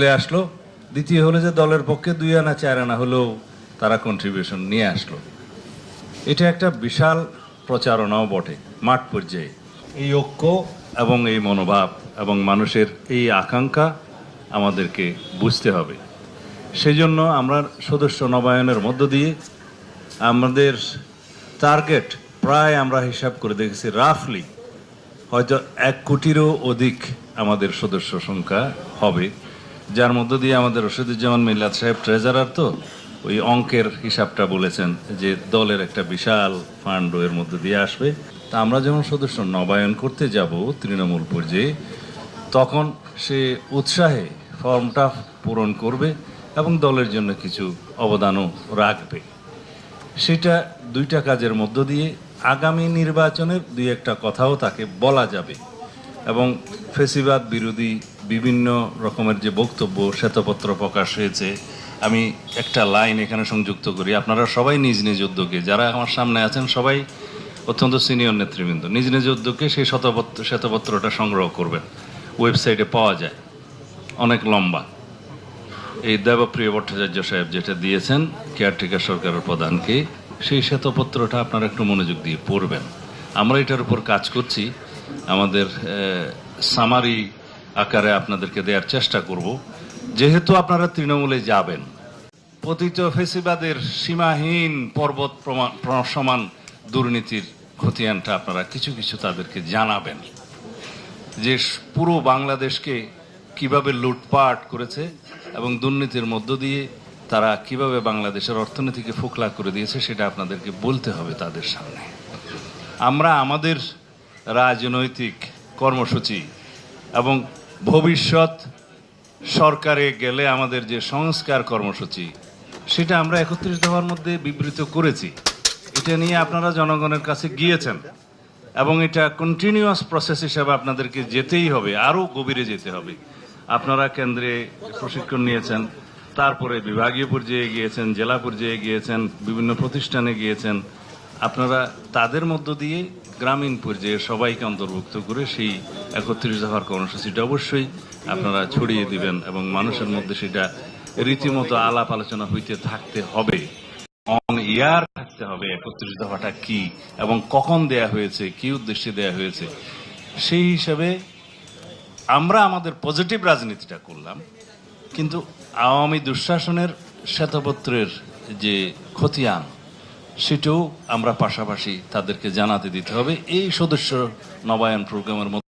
চলে আসলো। দ্বিতীয় হলো যে দলের পক্ষে 2 আনা 4 আনা হলেও তারা কন্ট্রিবিউশন নিয়ে আসলো। এটা একটা বিশাল প্রচারণাও বটে মাঠ পর্যায়ে। এই ঐক্য এবং এই মনোভাব এবং মানুষের এই আকাঙ্ক্ষা আমাদেরকে বুঝতে হবে। সেই জন্য আমরা সদস্য নবায়নের মধ্য দিয়ে আমাদের টার্গেট প্রায় আমরা হিসাব করে দেখেছি রাফলি হয়তো 1 কোটিরও অধিক আমাদের সদস্য সংখ্যা হবে, যার মধ্য দিয়ে আমাদের রশিদুজ্জামান মিল্লাত সাহেব ট্রেজারার তো ওই অঙ্কের হিসাবটা বলেছেন যে দলের একটা বিশাল ফান্ড এর মধ্য দিয়ে আসবে। তা আমরা যখন সদস্য নবায়ন করতে যাব তৃণমূল পর্যায়ে, তখন সে উৎসাহে ফর্মটা পূরণ করবে এবং দলের জন্য কিছু অবদানও রাখবে। সেটা 2টা কাজের মধ্য দিয়ে আগামী নির্বাচনের 2-1টা কথাও তাকে বলা যাবে এবং ফেসিবাদ বিরোধী বিভিন্ন রকমের যে বক্তব্য শ্বেতপত্র প্রকাশ হয়েছে, আমি একটা লাইন এখানে সংযুক্ত করি। আপনারা সবাই নিজ নিজ উদ্যোগে, যারা আমার সামনে আছেন সবাই অত্যন্ত সিনিয়র নেতৃবৃন্দ, নিজ নিজ উদ্যোগে সেই শ্বেতপত্রটা সংগ্রহ করবেন। ওয়েবসাইটে পাওয়া যায়, অনেক লম্বা। এই দেবপ্রিয় ভট্টাচার্য সাহেব যেটা দিয়েছেন কেয়ারটেকার সরকারের প্রধানকে, সেই শ্বেতপত্রটা আপনারা একটু মনোযোগ দিয়ে পড়বেন। আমরা এটার উপর কাজ করছি, আমাদের সামারি আকারে আপনাদেরকে দেওয়ার চেষ্টা করব। যেহেতু আপনারা তৃণমূলে যাবেন, পতিত ফেসিবাদের সীমাহীন পর্বত সমান দুর্নীতির খতিয়ানটা আপনারা কিছু কিছু তাদেরকে জানাবেন, যে পুরো বাংলাদেশকে কিভাবে লুটপাট করেছে এবং দুর্নীতির মধ্য দিয়ে তারা কিভাবে বাংলাদেশের অর্থনীতিকে ফোকলা করে দিয়েছে, সেটা আপনাদেরকে বলতে হবে তাদের সামনে। আমরা আমাদের রাজনৈতিক কর্মসূচি এবং ভবিষ্যৎ সরকারে গেলে আমাদের যে সংস্কার কর্মসূচি, সেটা আমরা 31 দফার মধ্যে বিবৃত করেছি। এটা নিয়ে আপনারা জনগণের কাছে গিয়েছেন এবং এটা কন্টিনিউয়াস প্রসেস হিসাবে আপনাদেরকে যেতেই হবে, আরও গভীরে যেতে হবে। আপনারা কেন্দ্রে প্রশিক্ষণ নিয়েছেন, তারপরে বিভাগীয় পর্যায়ে গিয়েছেন, জেলা পর্যায়ে গিয়েছেন, বিভিন্ন প্রতিষ্ঠানে গিয়েছেন। আপনারা তাদের মধ্য দিয়ে গ্রামীণ পর্যায়ে সবাইকে অন্তর্ভুক্ত করে সেই 31 দফার কর্মসূচিটা অবশ্যই আপনারা ছড়িয়ে দিবেন এবং মানুষের মধ্যে সেটা রীতিমতো আলাপ আলোচনা হইতে থাকতে হবে, অন ইয়ার থাকতে হবে 31 দফাটা কি এবং কখন দেয়া হয়েছে, কি উদ্দেশ্যে দেয়া হয়েছে। সেই হিসাবে আমরা আমাদের পজিটিভ রাজনীতিটা করলাম, কিন্তু আওয়ামী দুঃশাসনের শ্বেতপত্রের যে খতিয়ান, সেটাও আমরা পাশাপাশি তাদেরকে জানাতে দিতে হবে এই সদস্য নবায়ন প্রোগ্রামের মধ্যে।